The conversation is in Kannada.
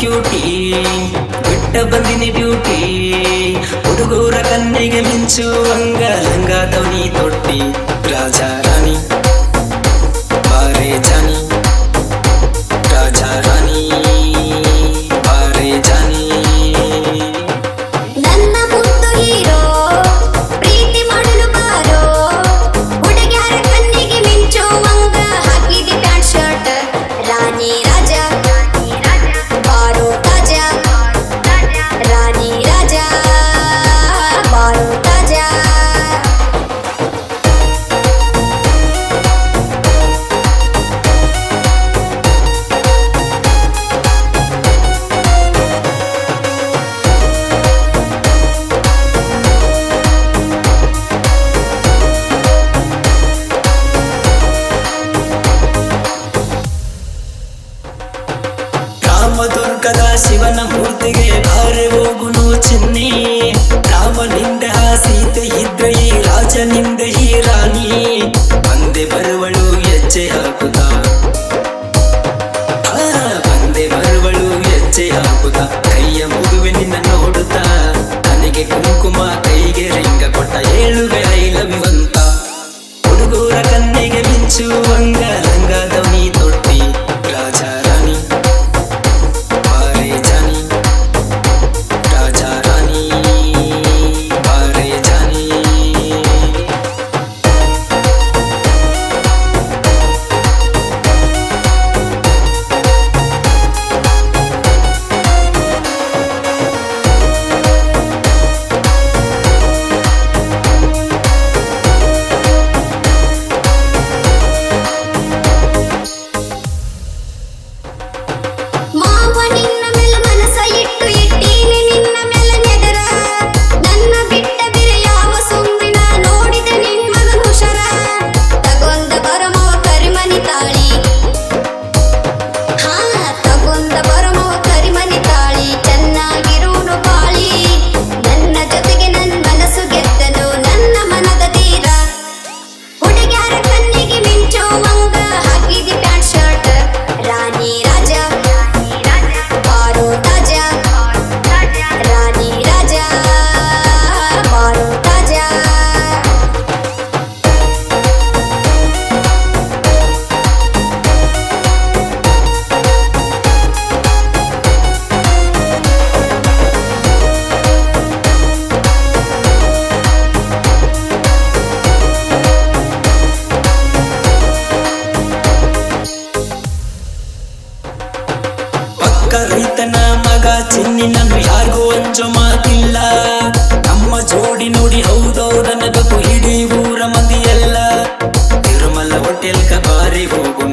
ಕ್ಯೂಟಿ ಬಿಟ್ಟ ಬಂದಿನಿ ಬ್ಯೂಟಿ ಹುಡುಗೂರ ಕಣ್ಣಿಗೆ ಮಿಂಚುವಂಗ ಲಂಗ ದವನಿ ತೊಟ್ಟಿ ರಾಜ ರಾಣಿ ಬಾರೆ ಜಾನಿ ರಾಜ ರಾಣಿ ಬಾರೆ ಜಾನಿ ನನ್ನ ಮುದ್ದು ಹೀರೋ ಪ್ರೀತಿ ಮಾಡಲು ಬಾರೋ ಹುಡುಗ್ಯಾರ ಕಣ್ಣಿಗೆ ಮಿಂಚುವಂಗ ಹಾಕಿದಿ ಪ್ಯಾಂಟ್ ಶರ್ಟ್ ರಾಣಿ ರಾಜ ಬಾರೋ ತಾಜ ರಾಣಿ ರಾಜ ಬಾರೋ ತಾಜ ರಾಮದುರ್ಗದ ಶಿವನ ಮೂರ್ತಿಗೆ ಬಾರೆ ಹೋಗುನು ಚಿನ್ನಿ ರಾಮನಿಂದ ಸೀತೆ ಇದ್ರೆ ಈ ರಾಜನಿಂದ ಈ ರಾಣಿ ಬಂದೆ ಬರುವಳು ಹೆಜ್ಜೆ ಹಾಕುತ್ತಾ ಬಂದೆ ಬರುವಳು ಹೆಜ್ಜೆ ಹಾಕುತ್ತಾ ಕೈಯ ಮುಗುವೆ ನಿನ್ನ ನೋಡುತ್ತಾ ನನಗೆ ಕುಂಕುಮ ಕೈಗೆ ರಿಂಗ ಕೊಟ್ಟ ಹೇಳುವೆ ಐ ಲವ್ ಯು ಅಂತ ಹುಡುಗೂರ ಕಣ್ಣಿಗೆ ಮಿಂಚುವಂಗ ಲಂಗ ದವನಿ ತೊಟ್ಟಿ ರಾಜ ರಾಣಿ ಬಾರೆ ಜಾನಿ ರಾಜ ರಾಣಿ ಬಾರೆ ಜಾನಿ ಮಾವ ನಿನ್ನ ಮೇಲೆ ಮನಸ ಇಟ್ಟು ಇಟ್ಟೀನಿ ನಿನ್ನ ಮೇಲೆ ನೆದರ ನನ್ನ ಬಿಟ್ಟ ಬಿರೆ ಯಾವ ಸುಮ್ಮಿನ ನೋಡಿದೆ ನಿನ್ ಮಗನ ಹುಷಾರ ತಗೊಂದ ಬರಮವ ಕರಿಮನಿ ತಾಳಿ ತಗೊಂದ ಬರಮವ ಕರಿಮನಿ ತಾಳಿ ಚೆನ್ನಾಗಿರುವುದು ಬಾಳಿ ನನ್ನ ಜೊತೆಗೆ ನನ್ನ ಮನಸ್ಸು ಗೆದ್ದನು ನನ್ನ ಮನದ ತೀರ ಹುಡುಗ್ಯಾರ ಕಣ್ಣಿಗೆ ಮಿಂಚುವಂಗ ಹಾಕಿದಿ ಪ್ಯಾಂಟ್ ಶರ್ಟ್ ರಾಣಿ ರಾಜ ಬಾರೋ ತಾಜ ರಾಣಿ ರಾಜ ಬಾರೋ ತಾಜ ಪಕ್ಕ ರೈತನ ಮಗ ಚಿನ್ನಿ ನಾನು ಯಾರಿಗೂ ಅಂಜೋ ಮಾತಿಲ್ಲ ನಮ್ಮ ಜೋಡಿ ನೋಡಿ ಹೌದೌದನ್ನಬೇಕು ಇಡೀ ಊರ ಮಂದಿ ಎಲ್ಲ ತಿರುಮಲ ಹೋಟೆಲ್ಗ ಬಾರಿ ಹೋಗು